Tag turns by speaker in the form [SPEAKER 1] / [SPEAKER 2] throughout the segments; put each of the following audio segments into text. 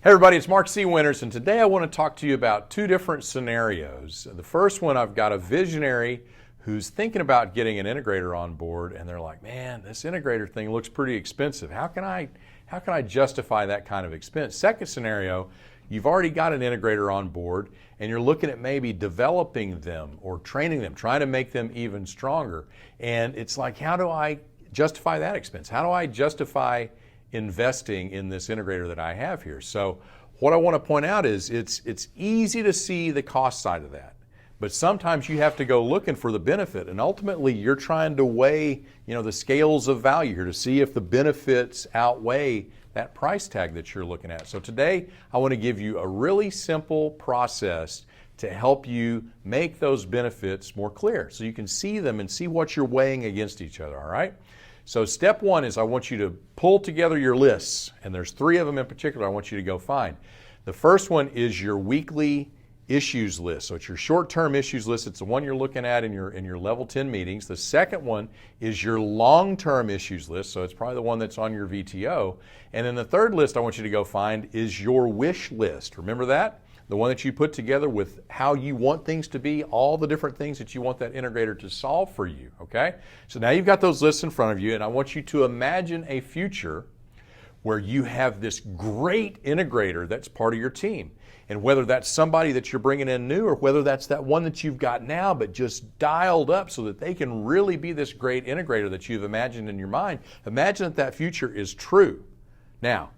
[SPEAKER 1] Hey everybody, it's Mark C. Winters, and today I want to talk to you about two different scenarios. The first one, I've got a visionary who's thinking about getting an integrator on board, and they're like, man, this integrator thing looks pretty expensive. How can I justify that kind of expense? Second scenario, you've already got an integrator on board, and you're looking at maybe developing them or training them, trying to make them even stronger. And it's like, how do I justify that expense? How do I justify investing in this integrator that I have here? So what I want to point out is it's easy to see the cost side of that, but sometimes you have to go looking for the benefit, and ultimately you're trying to weigh, the scales of value here to see if the benefits outweigh that price tag that you're looking at. So today I want to give you a really simple process to help you make those benefits more clear so you can see them and see what you're weighing against each other, all right? So step one is I want you to pull together your lists, and there's three of them in particular I want you to go find. The first one is your weekly issues list. So it's your short-term issues list. It's the one you're looking at in your level 10 meetings. The second one is your long-term issues list. So it's probably the one that's on your VTO. And then the third list I want you to go find is your wish list. Remember that? The one that you put together with how you want things to be, all the different things that you want that integrator to solve for you, okay? So now you've got those lists in front of you, and I want you to imagine a future where you have this great integrator that's part of your team. And whether that's somebody that you're bringing in new, or whether that's that one that you've got now but just dialed up so that they can really be this great integrator that you've imagined in your mind, imagine that future is true. Now,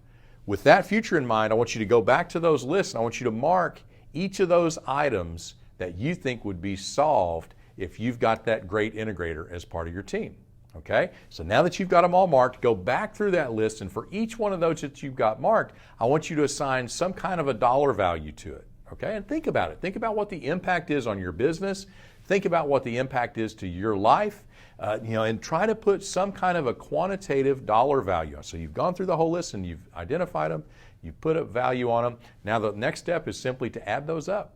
[SPEAKER 1] with that future in mind, I want you to go back to those lists, and I want you to mark each of those items that you think would be solved if you've got that great integrator as part of your team. Okay? So now that you've got them all marked, go back through that list, and for each one of those that you've got marked, I want you to assign some kind of a dollar value to it. Okay? And think about it. Think about what the impact is on your business. Think about what the impact is to your life. And try to put some kind of a quantitative dollar value on. So you've gone through the whole list and you've identified them, you've put a value on them. Now the next step is simply to add those up.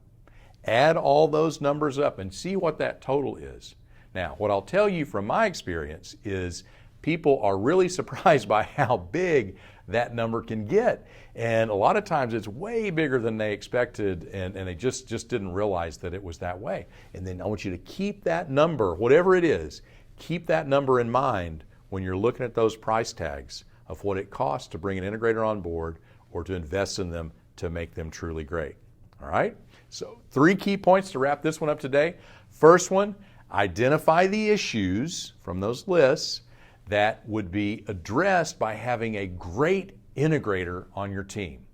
[SPEAKER 1] Add all those numbers up and see what that total is. Now, what I'll tell you from my experience is people are really surprised by how big that number can get. And a lot of times it's way bigger than they expected, and they just didn't realize that it was that way. And then I want you to keep that number, whatever it is, keep that number in mind when you're looking at those price tags of what it costs to bring an integrator on board or to invest in them to make them truly great. All right? So 3 key points to wrap this one up today. First one, identify the issues from those lists that would be addressed by having a great integrator on your team.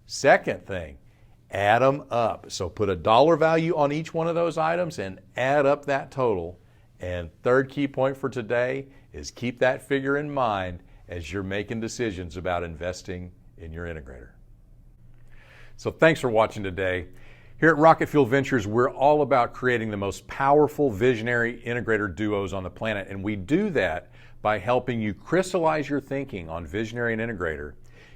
[SPEAKER 1] Second thing, add them up. So put a dollar value on each one of those items and add up that total. And third key point for today is keep that figure in mind as you're making decisions about investing in your integrator. So thanks for watching today. Here at Rocket Fuel Ventures, we're all about creating the most powerful visionary integrator duos on the planet, and we do that by helping you crystallize your thinking on visionary and integrator,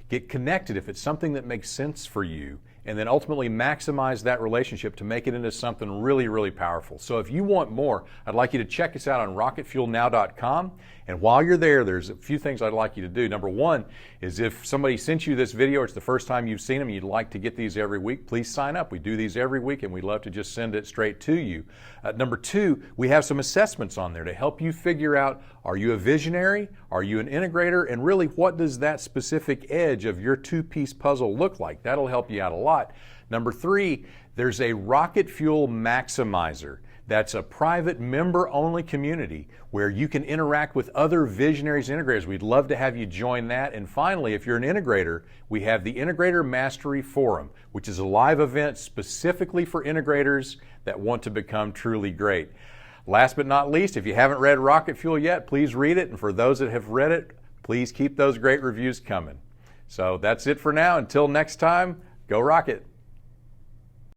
[SPEAKER 1] get connected if it's something that makes sense for you, and then ultimately maximize that relationship to make it into something really, really powerful. So if you want more, I'd like you to check us out on rocketfuelnow.com. And while you're there, there's a few things I'd like you to do. Number one is if somebody sent you this video, or it's the first time you've seen them, you'd like to get these every week, please sign up. We do these every week, and we'd love to just send it straight to you. Number two, we have some assessments on there to help you figure out, are you a visionary? Are you an integrator? And really, what does that specific edge of your two-piece puzzle look like? That'll help you out a lot. Number three, there's a Rocket Fuel Maximizer. That's a private member-only community where you can interact with other visionaries and integrators. We'd love to have you join that. And finally, if you're an integrator, we have the Integrator Mastery Forum, which is a live event specifically for integrators that want to become truly great. Last but not least, if you haven't read Rocket Fuel yet, please read it. And for those that have read it, please keep those great reviews coming. So that's it for now. Until next time, go Rocket.